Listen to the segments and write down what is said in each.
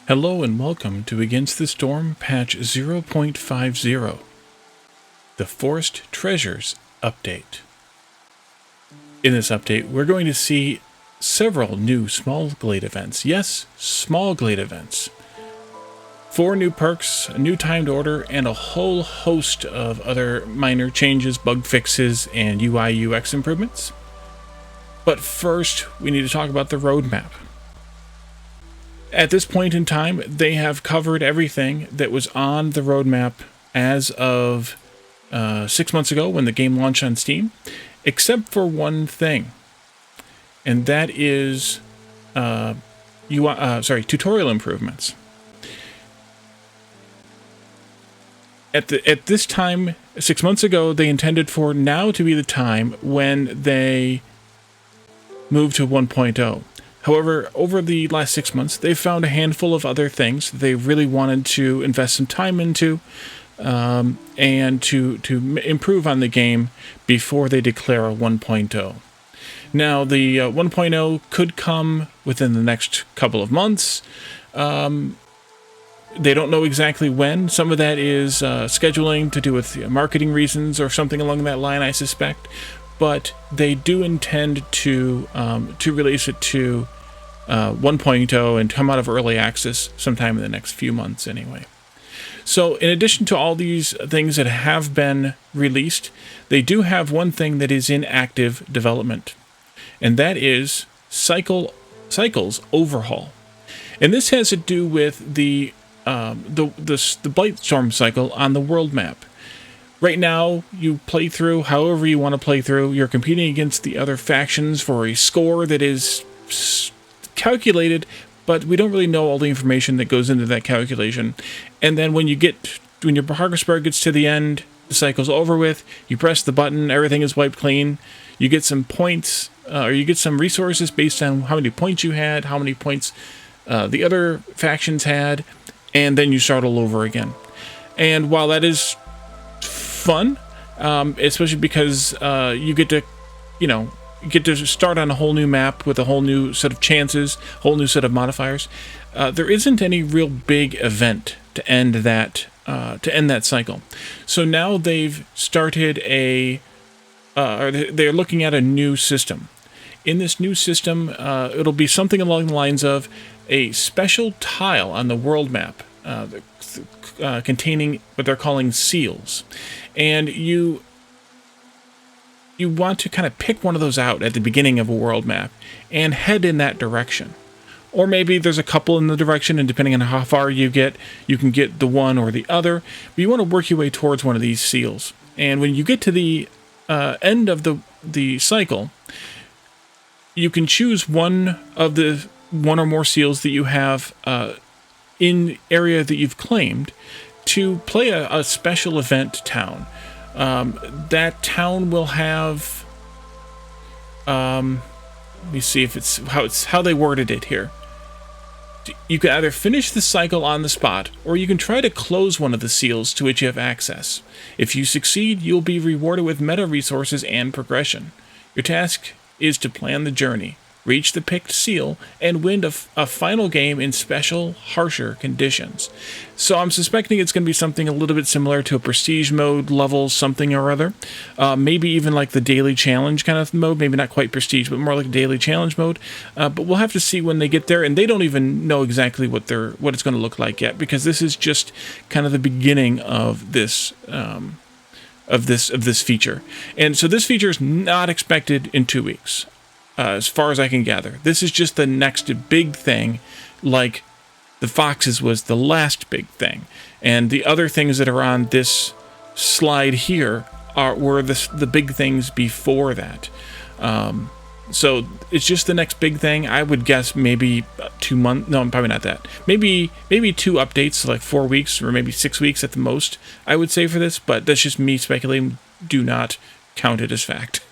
Hello and welcome to Against the Storm patch 0.50, the Forest Treasures update. In this update, we're going to see several new small glade events. Yes, small glade events. 4 new perks, a new timed order, and a whole host of other minor changes, bug fixes, and UI UX improvements. But first, we need to talk about the roadmap. At this point in time, they have covered everything that was on the roadmap as of 6 months ago when the game launched on Steam, except for one thing, and that is tutorial improvements. At this time, 6 months ago, they intended for now to be the time when they move to 1.0. However, over the last 6 months, they've found a handful of other things that they really wanted to invest some time into and to improve on the game before they declare a 1.0. Now, the 1.0 could come within the next couple of months. They don't know exactly when. Some of that is scheduling to do with marketing reasons or something along that line, I suspect. But they do intend to release it to 1.0 and come out of early access sometime in the next few months anyway. So in addition to all these things that have been released, they do have one thing that is in active development, and that is Cycle's overhaul. And this has to do with the Blightstorm cycle on the world map. Right now, you play through however you want to play through. You're competing against the other factions for a score that is calculated, but we don't really know all the information that goes into that calculation. And then when your progress bar gets to the end, the cycle's over with, you press the button, everything is wiped clean, you get some points, or you get some resources based on how many points you had, how many points the other factions had, and then you start all over again. And while that is fun, especially because you get to start on a whole new map with a whole new set of chances, whole new set of modifiers. There isn't any real big event to end that cycle. So now they've started they're looking at a new system. In this new system, it'll be something along the lines of a special tile on the world map containing what they're calling seals, and you want to kind of pick one of those out at the beginning of a world map and head in that direction. Or maybe there's a couple in the direction, and depending on how far you get, you can get the one or the other. But you want to work your way towards one of these seals. And when you get to the end of the cycle, you can choose one or more seals that you have in area that you've claimed to play a special event town. That town will have, let me see if it's how they worded it here. You can either finish the cycle on the spot, or you can try to close one of the seals to which you have access. If you succeed, you'll be rewarded with meta resources and progression. Your task is to plan the journey, reach the picked seal, and win a final game in special, harsher conditions. So I'm suspecting it's going to be something a little bit similar to a prestige mode level something or other. Maybe even like the daily challenge kind of mode. Maybe not quite prestige, but more like daily challenge mode. But we'll have to see when they get there, and they don't even know exactly what it's going to look like yet, because this is just kind of the beginning of this feature. And so this feature is not expected in 2 weeks. As far as I can gather. This is just the next big thing, like the Foxes was the last big thing. And the other things that are on this slide here were the big things before that. So it's just the next big thing. I would guess maybe 2 months. No, probably not that. Maybe 2 updates, like 4 weeks or maybe 6 weeks at the most, I would say for this. But that's just me speculating. Do not count it as fact.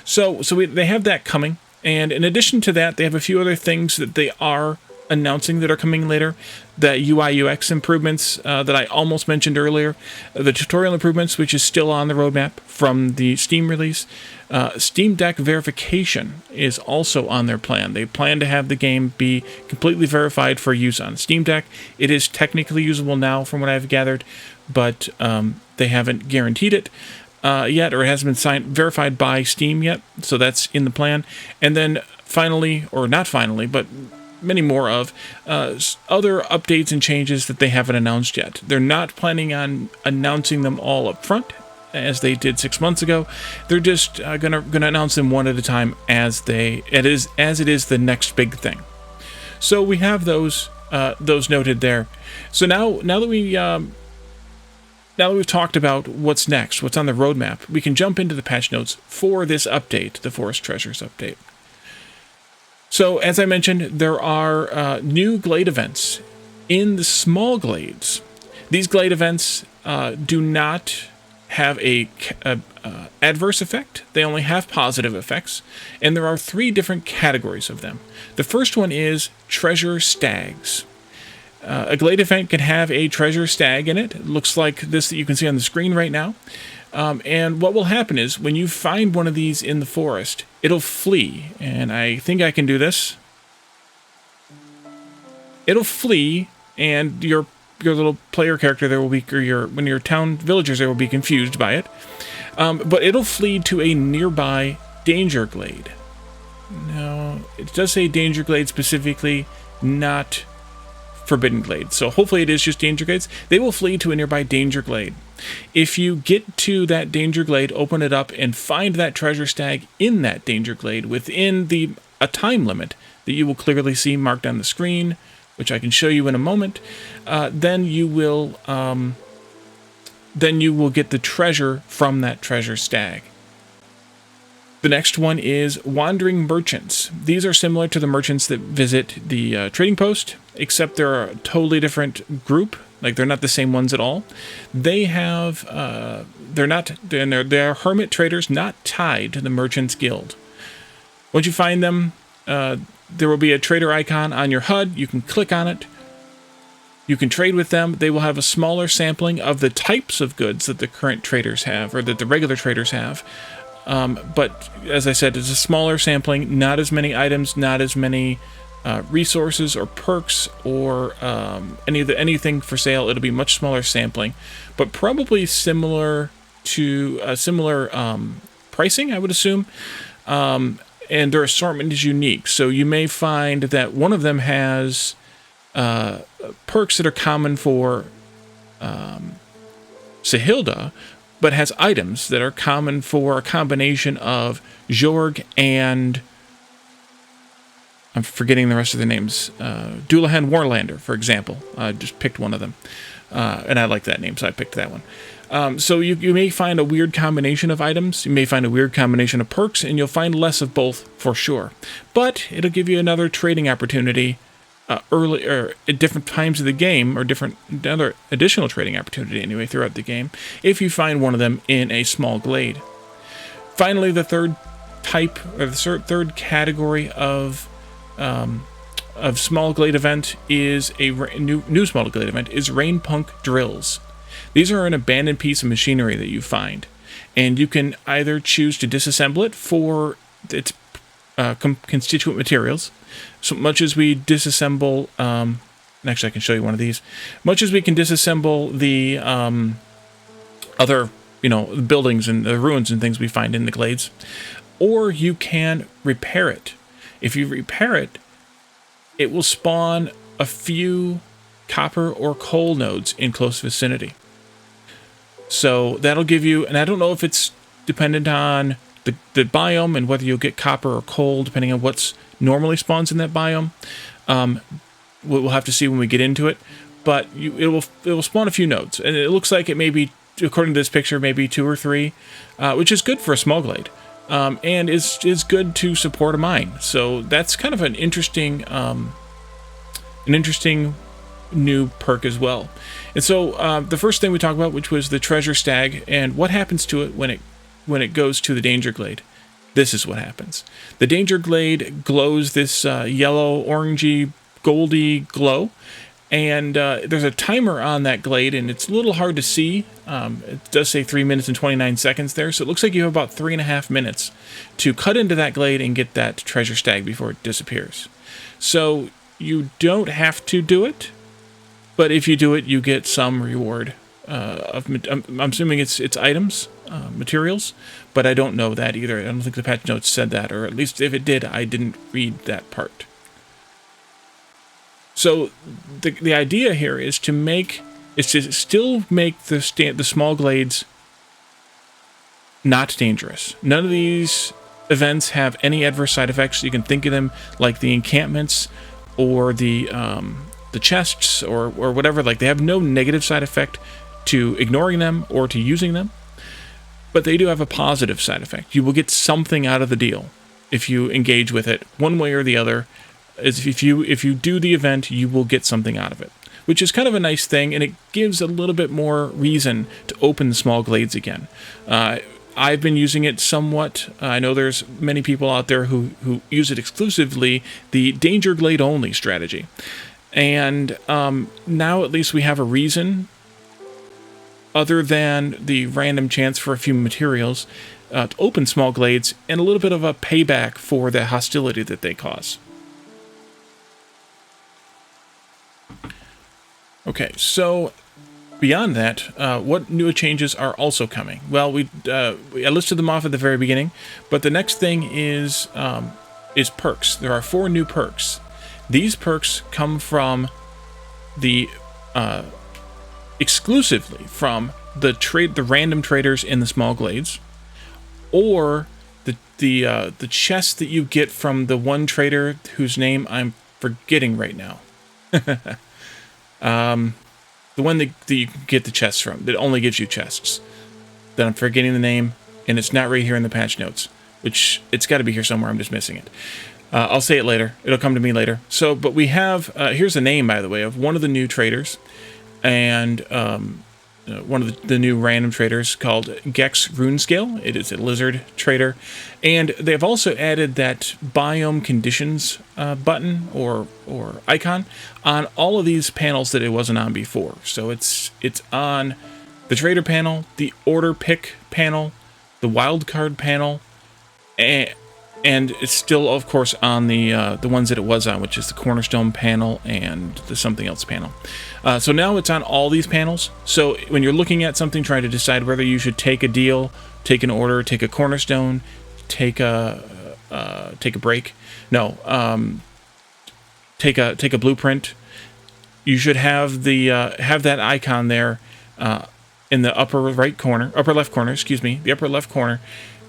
So they have that coming, and in addition to that, they have a few other things that they are announcing that are coming later. The UI UX improvements that I almost mentioned earlier, the tutorial improvements, which is still on the roadmap from the Steam release. Steam Deck verification is also on their plan. They plan to have the game be completely verified for use on Steam Deck. It is technically usable now, from what I've gathered, but they haven't guaranteed it yet, or it hasn't been verified by Steam yet, so that's in the plan. And then finally, or not finally, but many more of other updates and changes that they haven't announced yet. They're not planning on announcing them all up front, as they did 6 months ago. They're just gonna announce them one at a time as it is the next big thing. So we have those noted there. So now that we've talked about what's next, what's on the roadmap, we can jump into the patch notes for this update, the Forest Treasures update. So, as I mentioned, there are new glade events in the small glades. These glade events do not have a adverse effect. They only have positive effects, and there are 3 different categories of them. The first one is treasure stags. A glade event can have a treasure stag in it. It looks like this that you can see on the screen right now. And what will happen is, when you find one of these in the forest, it'll flee. And I think I can do this. It'll flee, and your little player character there will be, or when your town villagers there will be confused by it. But it'll flee to a nearby danger glade. Now, it does say danger glade specifically, not forbidden glade. So hopefully it is just danger glades. They will flee to a nearby danger glade. If you get to that danger glade, open it up, and find that treasure stag in that danger glade within a time limit that you will clearly see marked on the screen, which I can show you in a moment, then you will get the treasure from that treasure stag. The next one is wandering merchants. These are similar to the merchants that visit the trading post, except they're a totally different group. Like, they're not the same ones at all. They have they're hermit traders not tied to the merchants guild. Once you find them, there will be a trader icon on your HUD. You can click on it. You can trade with them. They will have a smaller sampling of the types of goods that the current traders have, or that the regular traders have. But as I said, it's a smaller sampling, not as many items, not as many resources or perks or anything for sale. It'll be much smaller sampling, but probably similar pricing, I would assume. And their assortment is unique. So you may find that one of them has perks that are common for Sahilda, but has items that are common for a combination of Jorg and, I'm forgetting the rest of the names, Dullahan Warlander, for example. I just picked one of them, and I like that name, so I picked that one. So you may find a weird combination of items, you may find a weird combination of perks, and you'll find less of both for sure. But it'll give you another trading opportunity early, or at different times of the game, or another additional trading opportunity anyway throughout the game, if you find one of them in a small glade. Finally, the third type, or the third category of small glade event is a new small glade event is rain punk drills. These are an abandoned piece of machinery that you find, and you can either choose to disassemble it for its constituent materials. So much as we disassemble, actually I can show you one of these, much as we can disassemble the other, buildings and the ruins and things we find in the glades, or you can repair it. If you repair it, it will spawn a few copper or coal nodes in close vicinity. So that'll give you, and I don't know if it's dependent on the biome and whether you'll get copper or coal, depending on what's normally spawns in that biome. We'll have to see when we get into it, but it will spawn a few nodes, and it looks like it may be, according to this picture, maybe 2 or 3, which is good for a small glade, and is good to support a mine. So that's kind of an interesting new perk as well. And so the first thing we talked about, which was the treasure stag, and what happens to it when it goes to the danger glade. This is what happens. The danger glade glows this yellow, orangey, goldy glow. And there's a timer on that glade, and it's a little hard to see. It does say 3 minutes and 29 seconds there, so it looks like you have about 3.5 minutes to cut into that glade and get that treasure stag before it disappears. So you don't have to do it, but if you do it, you get some reward. I'm assuming it's items, materials, but I don't know that either. I don't think the patch notes said that, or at least if it did, I didn't read that part. So the idea here is to still make the small glades not dangerous. None of these events have any adverse side effects. You can think of them like the encampments or the chests or whatever. Like, they have no negative side effect to ignoring them or to using them, but they do have a positive side effect. You will get something out of the deal if you engage with it one way or the other. If you do the event, you will get something out of it, which is kind of a nice thing, and it gives a little bit more reason to open the small glades again. I've been using it somewhat. I know there's many people out there who use it exclusively, the danger glade only strategy. And now at least we have a reason, other than the random chance for a few materials, to open small glades, and a little bit of a payback for the hostility that they cause. Okay, so beyond that, what new changes are also coming? Well, I listed them off at the very beginning, but the next thing is perks. There are 4 new perks. These perks come from exclusively from the random traders in the small glades, or the chest that you get from the one trader whose name I'm forgetting right now. The one that you get the chests from, that only gives you chests. That I'm forgetting the name, and it's not right here in the patch notes, which it's got to be here somewhere. I'm just missing it. I'll say it later. It'll come to me later. So, but we have, here's the name, by the way, of one of the new traders, and one of the new random traders called Gex Runescale. It is a lizard trader, and they've also added that biome conditions button or icon on all of these panels that it wasn't on before. So it's on the trader panel, the order pick panel, the wildcard panel, and it's still, of course, on the ones that it was on, which is the cornerstone panel and the something else panel. So now it's on all these panels. So when you're looking at something, trying to decide whether you should take a deal, take an order, take a cornerstone, take a break, take a blueprint, you should have that icon there in the upper left corner, the upper left corner,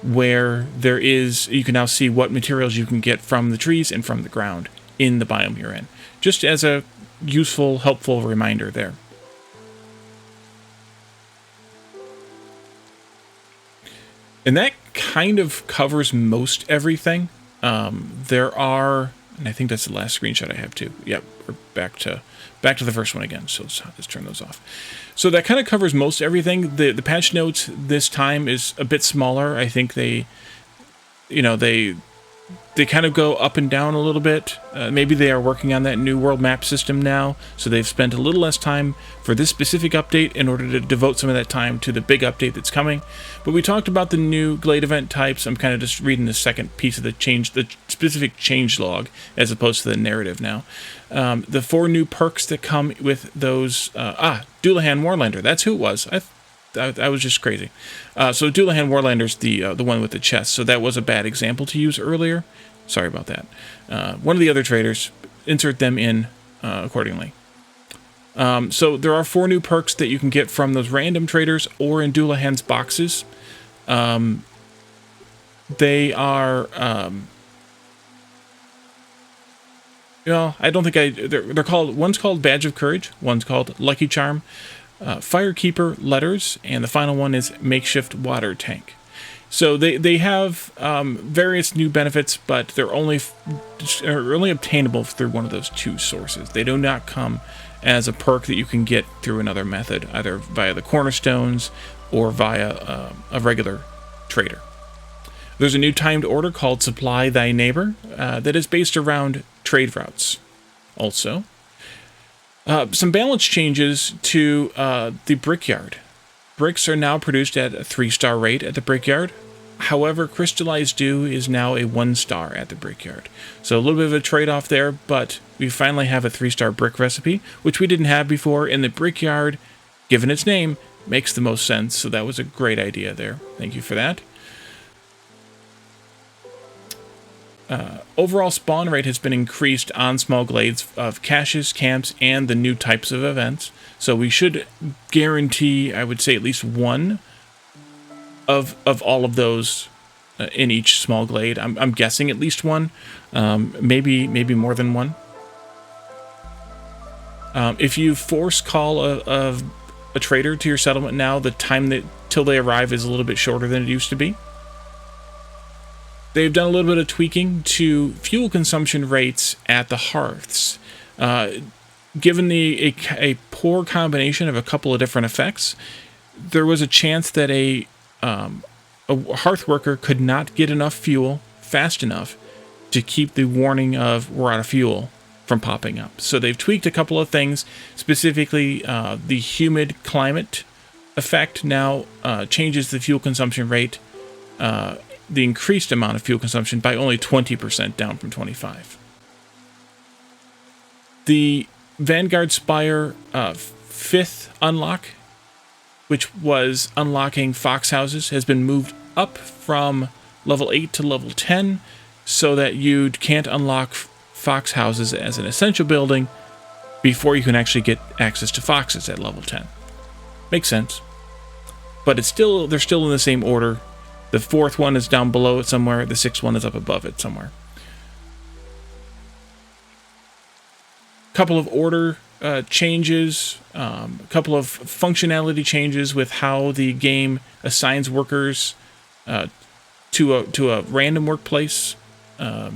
where you can now see what materials you can get from the trees and from the ground in the biome you're in. Just as a useful, helpful reminder there. And that kind of covers most everything. There are, and I think that's the last screenshot I have too. Yep, we're back to the first one again. So let's turn those off. So that kind of covers most everything. The patch notes this time is a bit smaller. I think they kind of go up and down a little bit. Maybe they are working on that new world map system now, so they've spent a little less time for this specific update in order to devote some of that time to the big update that's coming. But we talked about the new glade event types. I'm kind of just reading the second piece of the specific change log, as opposed to the narrative now. The 4 new perks that come with those. Dullahan Warlander. That's who it was. I was just crazy. So Dullahan Warlander's the one with the chest. So that was a bad example to use earlier. Sorry about that. One of the other traders, insert them in accordingly. So there are 4 new perks that you can get from those random traders or in Dullahan's boxes. They are, I don't think they're called, one's called Badge of Courage, one's called Lucky Charm, Firekeeper Letters, and the final one is Makeshift Water Tank. So they have various new benefits, but they're only obtainable through one of those 2 sources. They do not come as a perk that you can get through another method, either via the cornerstones or via a regular trader. There's a new timed order called Supply Thy Neighbor that is based around trade routes. also. Some balance changes to the brickyard. Bricks are now produced at a 3-star rate at the brickyard. However, crystallized dew is now a 1-star at the brickyard. So a little bit of a trade-off there, but we finally have a 3-star brick recipe, which we didn't have before. In the brickyard, given its name, makes the most sense. So that was a great idea there. Thank you for that. Overall spawn rate has been increased on small glades of caches, camps, and the new types of events. So we should guarantee, I would say, at least one of all of those in each small glade. I'm guessing at least one, maybe more than one. If you force call a trader to your settlement now, the time till they arrive is a little bit shorter than it used to be. They've done a little bit of tweaking to fuel consumption rates at the hearths. Given a poor combination of a couple of different effects, there was a chance that a hearth worker could not get enough fuel fast enough to keep the warning of we're out of fuel from popping up. So they've tweaked a couple of things, specifically the humid climate effect now changes the fuel consumption rate, the increased amount of fuel consumption by only 20%, down from 25%. The Vanguard Spire 5th unlock, which was unlocking fox houses, has been moved up from level 8 to level 10 so that you can't unlock fox houses as an essential building before you can actually get access to foxes at level 10. Makes sense. But they're still in the same order. The 4th one is down below it somewhere. The 6th one is up above it somewhere. Couple of order changes, a couple of functionality changes with how the game assigns workers to a random workplace, the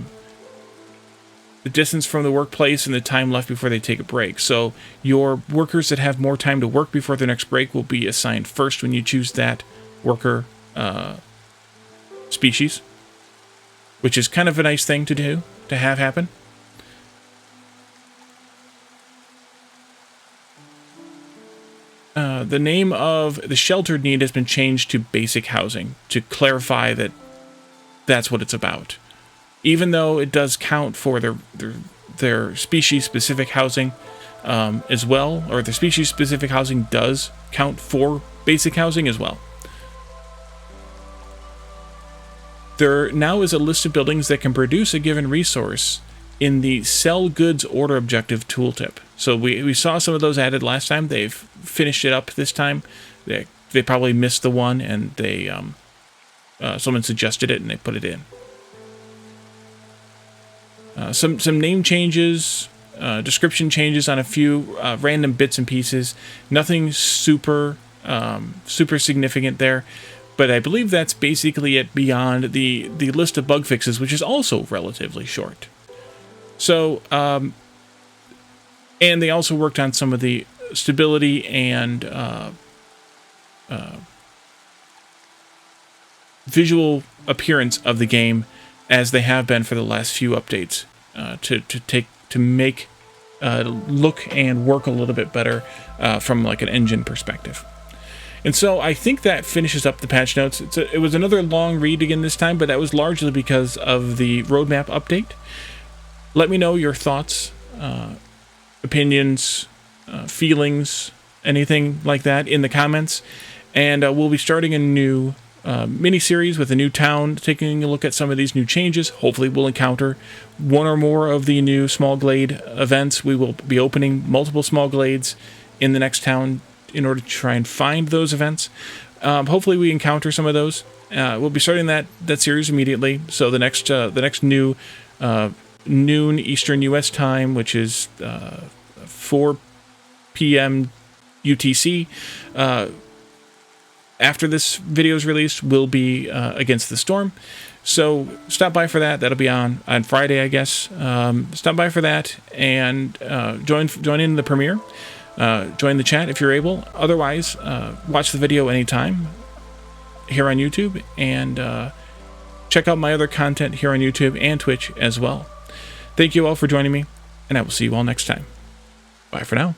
distance from the workplace, and the time left before they take a break. So your workers that have more time to work before their next break will be assigned first when you choose that worker species, which is kind of a nice thing to have happen. The name of the sheltered need has been changed to basic housing to clarify that that's what it's about. Even though it does count for their species-specific housing as well, or the species-specific housing does count for basic housing as well. There now is a list of buildings that can produce a given resource in the Sell Goods Order Objective tooltip. So we saw some of those added last time. They've finished it up this time. They probably missed the one, and they someone suggested it, and they put it in. Some name changes, description changes on a few random bits and pieces. Nothing super significant there. But I believe that's basically it beyond the list of bug fixes, which is also relatively short. So, and they also worked on some of the stability and visual appearance of the game, as they have been for the last few updates, to make look and work a little bit better from like an engine perspective. And so I think that finishes up the patch notes. It was another long read again this time, but that was largely because of the roadmap update. Let me know your thoughts, opinions, feelings, anything like that in the comments. And we'll be starting a new mini-series with a new town, taking a look at some of these new changes. Hopefully we'll encounter one or more of the new small glade events. We will be opening multiple small glades in the next town in order to try and find those events. Hopefully we encounter some of those. We'll be starting that series immediately. So the next new noon Eastern U.S. time, which is 4 p.m. UTC, after this video is released, will be Against the Storm. So stop by for that. That'll be on Friday, I guess. Stop by for that and join in the premiere. Join the chat if you're able. Otherwise, watch the video anytime here on YouTube, and check out my other content here on YouTube and Twitch as well. Thank you all for joining me. and I will see you all next time. Bye for now.